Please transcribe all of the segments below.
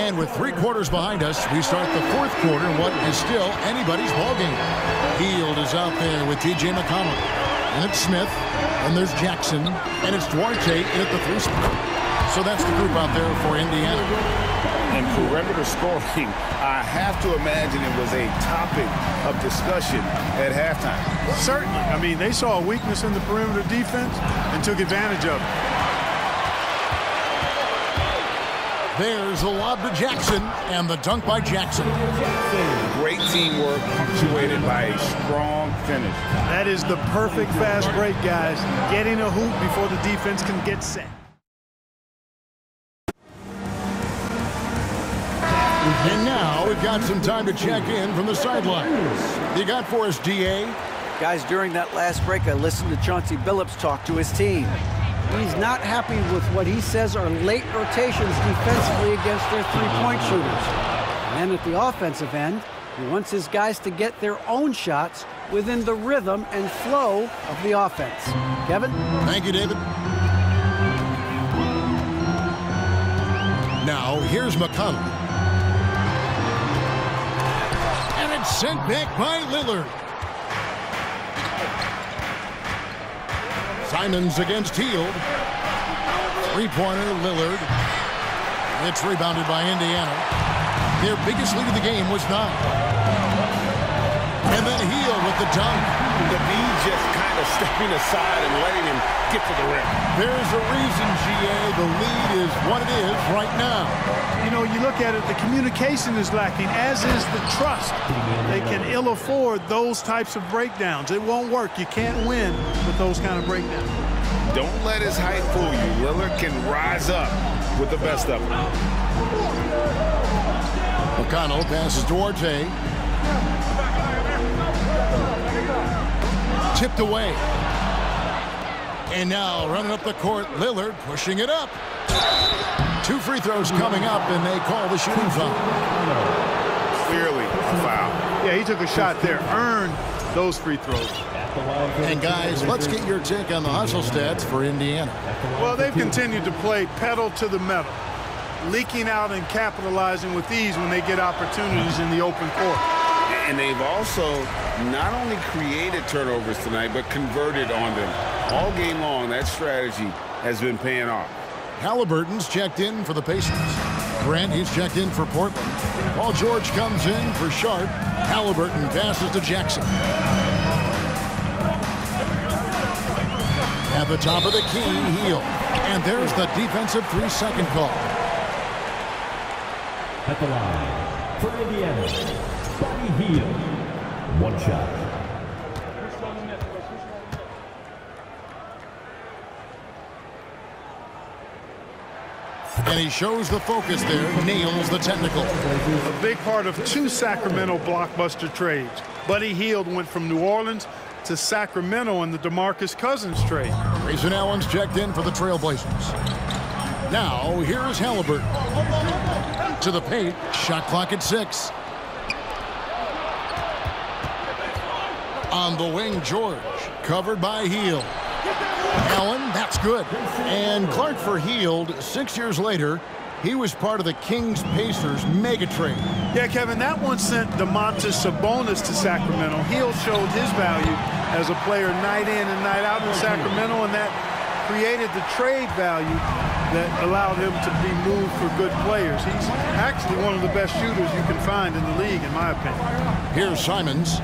And with 3 quarters behind us, we start the 4th quarter in what is still anybody's ballgame. Hield is out there with T.J. McConnell. And it's Smith. And there's Jackson. And it's Duarte in at the 3 spot. So that's the group out there for Indiana. And perimeter scoring, I have to imagine it was a topic of discussion at halftime. Certainly. I mean, they saw a weakness in the perimeter defense and took advantage of it. There's the lob to Jackson, and the dunk by Jackson. Great teamwork punctuated by a strong finish. That is the perfect fast break, guys. Getting a hoop before the defense can get set. And now we've got some time to check in from the sidelines. You got for us, DA? Guys, during that last break, I listened to Chauncey Billups talk to his team. He's not happy with what he says are late rotations defensively against their three-point shooters. And then at the offensive end, he wants his guys to get their own shots within the rhythm and flow of the offense. Kevin? Thank you, David. Now, here's McConnell. And it's sent back by Lillard. Simons against Hield. Three-pointer, Lillard. It's rebounded by Indiana. Their biggest lead of the game was 9. And then Hield with the dunk. The Bee just kind of stepping aside and letting him get to the rim. There's a reason, GA. The lead is what it is right now. You know, you look at it, the communication is lacking, as is the trust. They can ill afford those types of breakdowns. It won't work. You can't win with those kind of breakdowns. Don't let his height fool you. Lillard can rise up with the best of them. McConnell passes Duarte. Tipped away. And now running up the court, Lillard pushing it up. 2 free throws coming up, and they call the shooting foul. Clearly a foul. Yeah, he took a shot there, earned those free throws. And guys, let's get your take on the hustle stats for Indiana. Well, they've continued to play pedal to the metal, leaking out and capitalizing with ease when they get opportunities in the open court. And they've also not only created turnovers tonight, but converted on them. All game long, that strategy has been paying off. Halliburton's checked in for the Pacers. Grant, he's checked in for Portland. Paul George comes in for Sharp. Halliburton passes to Jackson. At the top of the key, Hield. And there's the defensive 3-second call. At the line, for Indiana, Buddy Hield. 1 shot. And he shows the focus there, nails the technical. A big part of 2 Sacramento blockbuster trades. Buddy Hield went from New Orleans to Sacramento in the DeMarcus Cousins trade. Grayson Allen's checked in for the Trailblazers. Now, here's Halliburton. To the paint, shot clock at 6. On the wing, George, covered by Hield. Allen, that's good. And Clark for Hield, 6 years later, he was part of the Kings-Pacers mega trade. Yeah, Kevin, that one sent Domantas Sabonis to Sacramento. Hield showed his value as a player night in and night out in Sacramento, and that created the trade value that allowed him to be moved for good players. He's actually one of the best shooters you can find in the league, in my opinion. Here's Simons,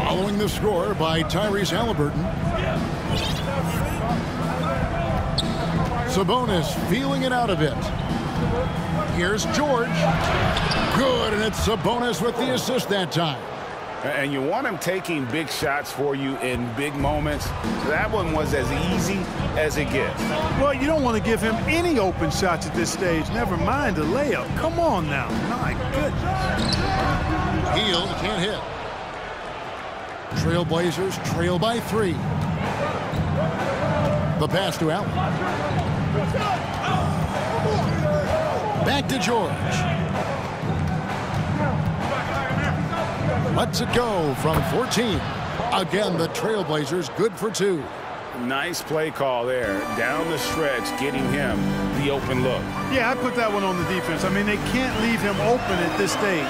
following the score by Tyrese Halliburton. Sabonis feeling it out a bit. Here's George. Good, and it's Sabonis with the assist that time. And you want him taking big shots for you in big moments. That one was as easy as it gets. Well, you don't want to give him any open shots at this stage. Never mind a layup. Come on now. My goodness. Hield can't hit. Trailblazers trail by 3. The pass to Allen. Back to George. Lets it go from 14. Again, the Trailblazers good for 2. Nice play call there. Down the stretch, getting him the open look. Yeah, I put that one on the defense. I mean, they can't leave him open at this stage.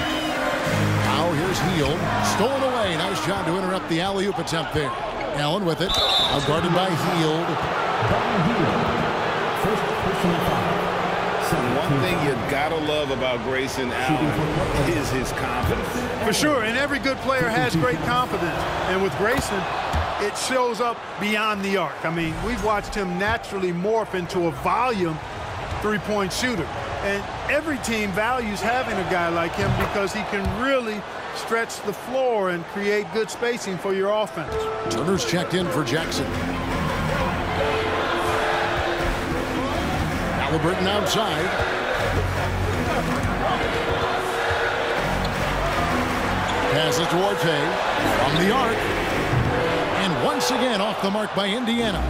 Now here's Hield. Stolen away. Nice job to interrupt the alley-oop attempt there. Allen with it. Outguarded by Hield. First personal foul. One thing you gotta love about Grayson Allen is his confidence. For sure, and every good player has great confidence. And with Grayson, it shows up beyond the arc. I mean, we've watched him naturally morph into a volume three-point shooter. And every team values having a guy like him because he can really stretch the floor and create good spacing for your offense. Turner's checked in for Jackson. Halliburton outside. Passes to Orte from the arc. And once again off the mark by Indiana.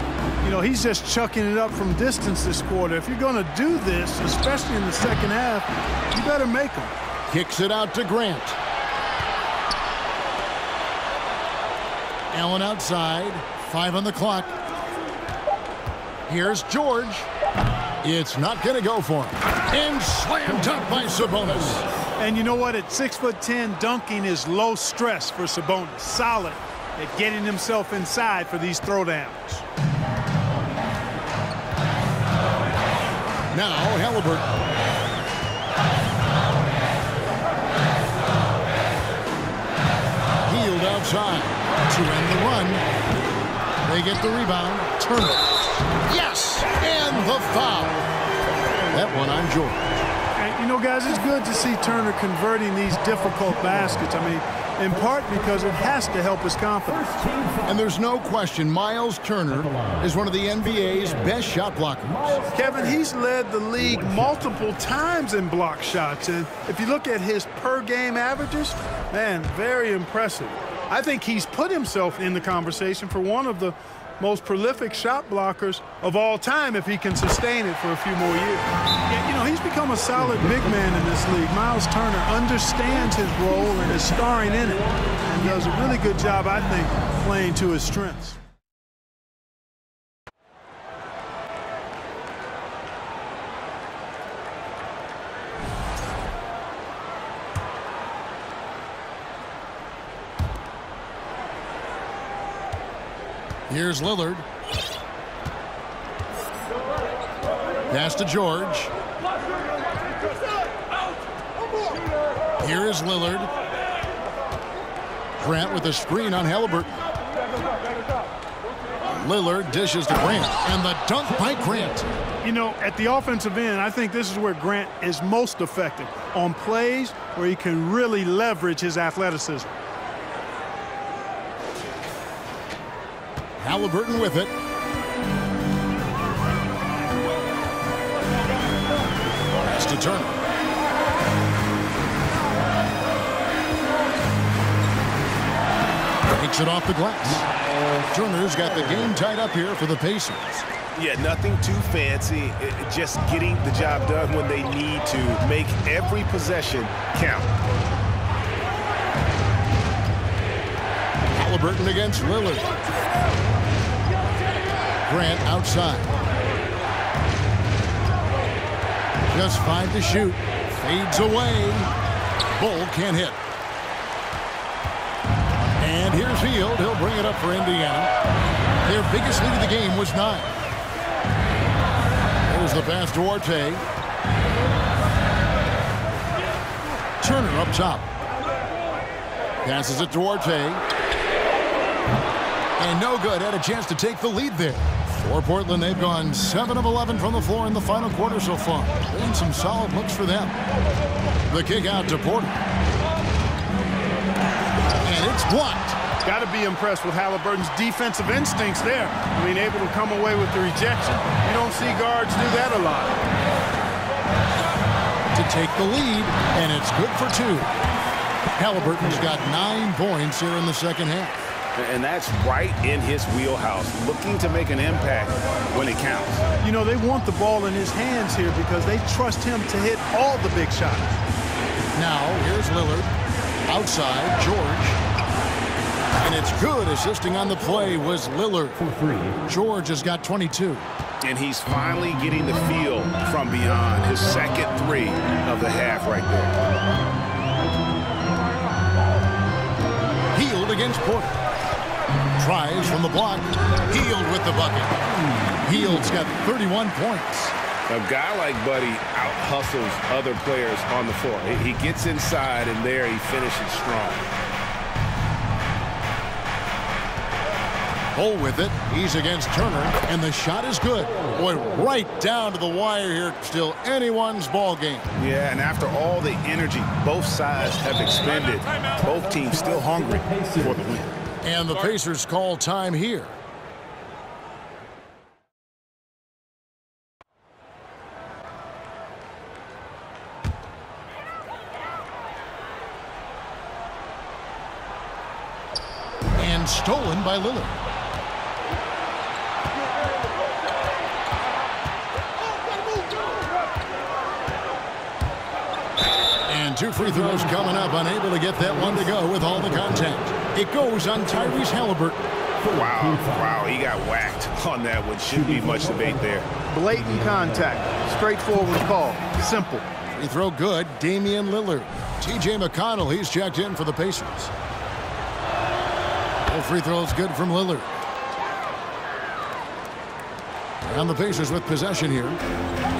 You know, he's just chucking it up from distance this quarter. If you're going to do this, especially in the second half, you better make them. Kicks it out to Grant. Allen outside. 5 on the clock. Here's George. It's not going to go for him. And slammed up by Sabonis. And you know what? At 6'10", dunking is low stress for Sabonis. Solid at getting himself inside for these throwdowns. Now Halliburton. Hield outside to end the run. They get the rebound. Turner. Yes! And the foul. That one on George. And, you know, guys, it's good to see Turner converting these difficult baskets. I mean, in part because it has to help his confidence. And there's no question Miles Turner is one of the NBA's best shot blockers. Kevin, he's led the league multiple times in block shots. And if you look at his per-game averages, man, very impressive. I think he's put himself in the conversation for one of the most prolific shot blockers of all time if he can sustain it for a few more years. And, you know, he's become a solid big man in this league. Miles Turner understands his role and is starring in it and does a really good job, I think, playing to his strengths. Here's Lillard. Pass to George. Here is Lillard. Grant with a screen on Halliburton. Lillard dishes to Grant. And the dunk by Grant. You know, at the offensive end, I think this is where Grant is most effective, on plays where he can really leverage his athleticism. Halliburton with it. Pass to Turner. Takes it off the glass. Turner's got the game tied up here for the Pacers. Yeah, nothing too fancy. Just getting the job done when they need to. Make every possession count. Halliburton against Lillard. Grant outside. Just 5 to shoot. Fades away. Bull can't hit. And here's Hield. He'll bring it up for Indiana. Their biggest lead of the game was 9. There's the pass to Orte. Turner up top. Passes it to Orte. And no good. Had a chance to take the lead there. For Portland, they've gone 7 of 11 from the floor in the final quarter so far. And some solid looks for them. The kick out to Porter. And it's blocked. Got to be impressed with Halliburton's defensive instincts there. I mean, able to come away with the rejection. You don't see guards do that a lot. To take the lead, and it's good for 2. Halliburton's got 9 points here in the second half. And that's right in his wheelhouse, looking to make an impact when it counts. You know, they want the ball in his hands here because they trust him to hit all the big shots. Now, here's Lillard. Outside, George. And it's good. Assisting on the play was Lillard. For 3. George has got 22. And he's finally getting the feel from beyond. His second three of the half right there. Hield against Porter. Tries from the block. Hield with the bucket. Hield's got 31 points. A guy like Buddy out-hustles other players on the floor. He gets inside, and there he finishes strong. Bull with it. He's against Turner, and the shot is good. Boy, right down to the wire here. Still anyone's ball game. Yeah, and after all the energy both sides have expended, both teams still hungry for the win. And the Pacers call time here. And stolen by Lillard. And 2 free throws coming up. Unable to get that one to go with all the contact. It goes on Tyrese Halliburton. Wow, he got whacked on that one. Shouldn't be much debate there. Blatant contact. Straightforward call. Simple. Free throw good. Damian Lillard. TJ McConnell, he's checked in for the Pacers. All free throws good from Lillard. And the Pacers with possession here.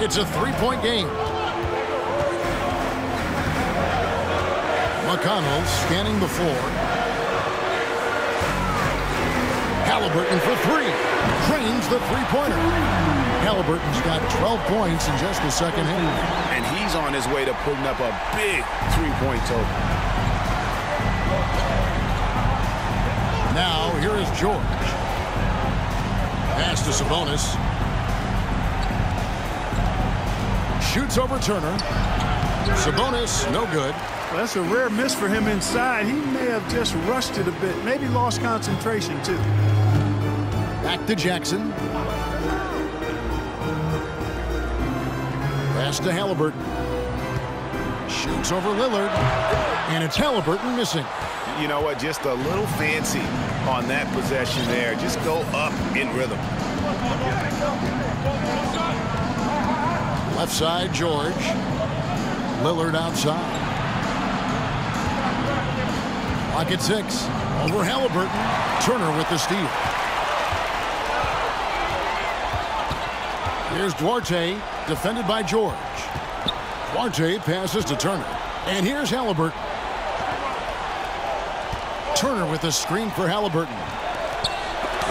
It's a 3-point game. McConnell scanning the floor. Halliburton for 3. Drains the three-pointer. Halliburton's got 12 points in just the second half. And he's on his way to putting up a big three-point total. Now, here is George. Pass to Sabonis. Shoots over Turner. Sabonis, no good. Well, that's a rare miss for him inside. He may have just rushed it a bit. Maybe lost concentration, too. Back to Jackson. Pass to Halliburton. Shoots over Lillard. And it's Halliburton missing. You know what? Just a little fancy on that possession there. Just go up in rhythm. Left side, George. Lillard outside. Clock at 6. Over Halliburton. Turner with the steal. Here's Duarte, defended by George. Duarte passes to Turner. And here's Halliburton. Turner with the screen for Halliburton.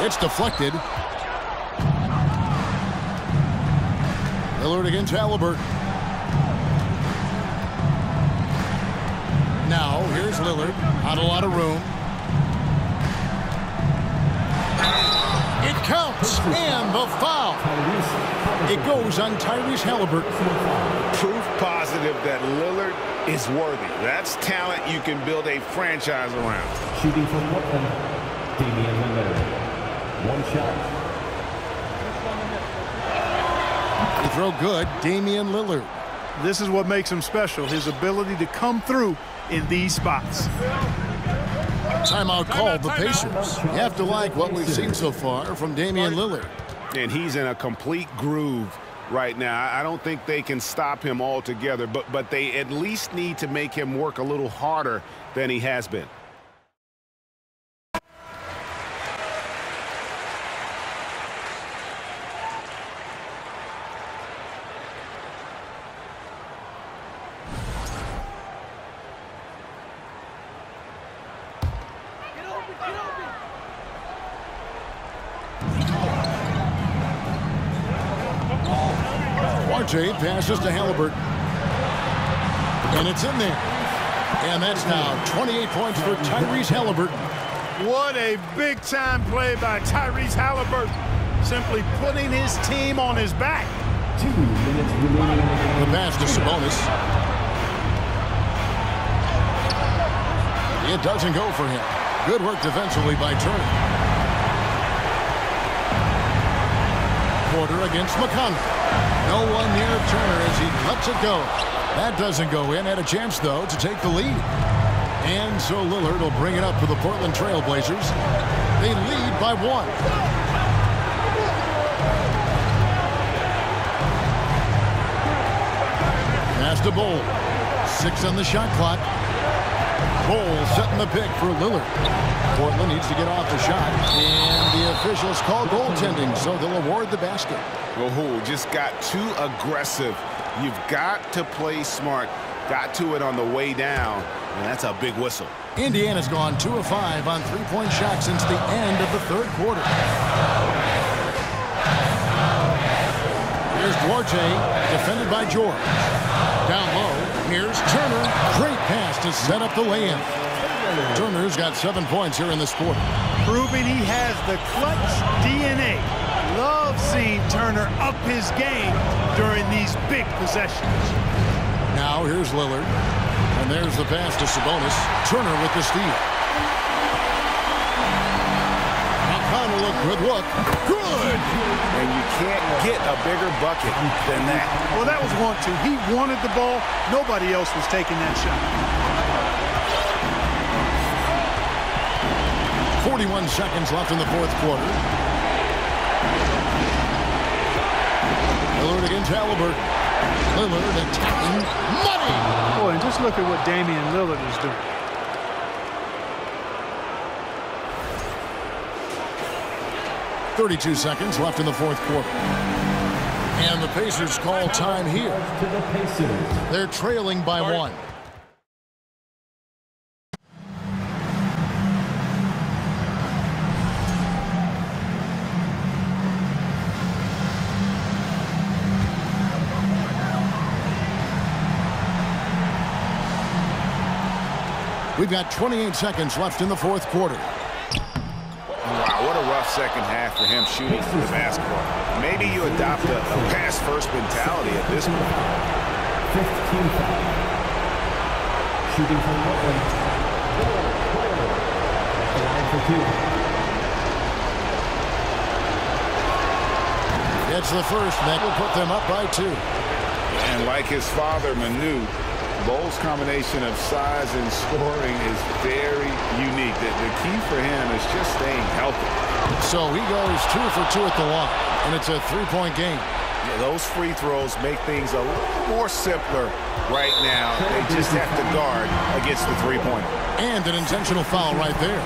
It's deflected. Lillard against Halliburton. Now, here's Lillard. Not a lot of room. It counts, and the foul. It goes on Tyrese Halliburton. Proof positive that Lillard is worthy. That's talent you can build a franchise around. Shooting from Brooklyn, Damian Lillard. One shot. Free throw good, Damian Lillard. This is what makes him special, his ability to come through in these spots. Timeout called the Pacers. You have to like what we've seen so far from Damian Lillard. And he's in a complete groove right now. I don't think they can stop him altogether, but they at least need to make him work a little harder than he has been. Duarte passes to Halliburton. And it's in there. And that's now 28 points for Tyrese Halliburton. What a big-time play by Tyrese Halliburton. Simply putting his team on his back. 2 minutes remaining. The pass to Sabonis. It doesn't go for him. Good work defensively by Turner. Porter against McConnell. No one near Turner as he lets it go. That doesn't go in. Had a chance, though, to take the lead. And so Lillard will bring it up for the Portland Trailblazers. They lead by 1. Pass to Bowles. 6 on the shot clock. Bowles setting the pick for Lillard. Portland needs to get off the shot. And the officials call goaltending, so they'll award the basket. Oh, just got too aggressive. You've got to play smart. Got to it on the way down, and that's a big whistle. Indiana's gone 2 of 5 on three-point shots since the end of the third quarter. Here's Duarte, defended by George. Down low, here's Turner. Great pass to set up the lay-in. Turner's got 7 points here in this quarter. Proving he has the clutch DNA. Love seeing Turner up his game during these big possessions. Now here's Lillard. And there's the pass to Sabonis. Turner with the steal. McConnell, a good look. Good! And you can't get a bigger bucket than that. Well, that was 1-2. He wanted the ball. Nobody else was taking that shot. 41 seconds left in the fourth quarter. Lillard against Halliburton. Lillard attacking. Money! Boy, and just look at what Damian Lillard is doing. .32 seconds left in the fourth quarter. And the Pacers call time here. They're trailing by 1. We've got 28 seconds left in the fourth quarter. Wow, what a rough second half for him shooting the basketball. Maybe you adopt a pass-first mentality at this point. 15 foul. Shooting from Portland. Line for 2. It's the first, and that will put them up by 2. And like his father, Manu, Bowles' combination of size and scoring is very unique. The key for him is just staying healthy. So he goes 2 for 2 at the line, and it's a three-point game. Yeah, those free throws make things a little more simpler right now. They just have to guard against the three-pointer. And an intentional foul right there.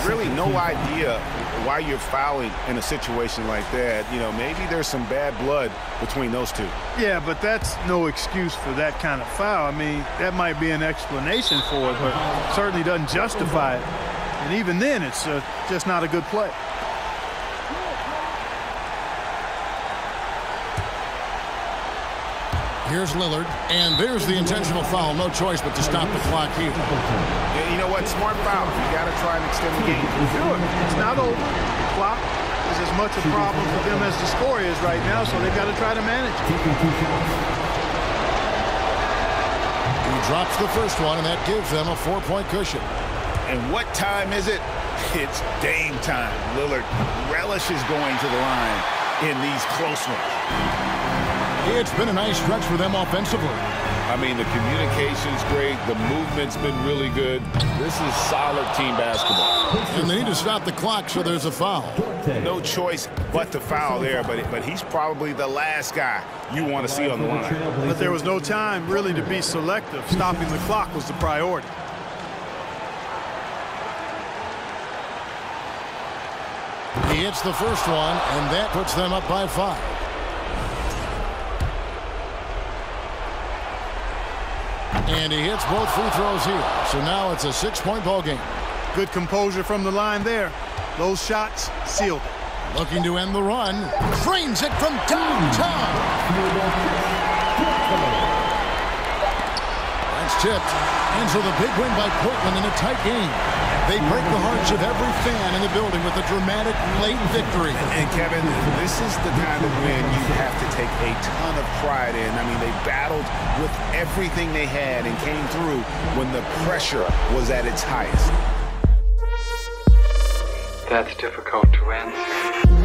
Really no idea why you're fouling in a situation like that. You know, maybe there's some bad blood between those two. Yeah, but that's no excuse for that kind of foul. I mean, that might be an explanation for it, but certainly doesn't justify it. And even then, it's just not a good play. Here's Lillard, and there's the intentional foul. No choice but to stop the clock here. Yeah, you know what? Smart foul. You got to try and extend the game. Sure, it's not over. The clock is as much a problem for them as the score is right now, so they've got to try to manage it. He drops the first one, and that gives them a 4-point cushion. And what time is it? It's Dame time. Lillard relishes going to the line in these close ones. It's been a nice stretch for them offensively. I mean, the communication's great. The movement's been really good. This is solid team basketball. And they need to stop the clock, so there's a foul. No choice but to foul there, but he's probably the last guy you want to see on the line. But there was no time really to be selective. Stopping the clock was the priority. He hits the first one, and that puts them up by 5. And he hits both free throws here. So now it's a 6-point ball game. Good composure from the line there. Those shots sealed it. Looking to end the run. Drains it from downtown. That's tipped. And so the big win by Portland in a tight game. They break the hearts of every fan in the building with a dramatic late victory. And Kevin, this is the kind of win you have to take a ton of pride in. I mean, they battled with everything they had and came through when the pressure was at its highest. That's difficult to answer.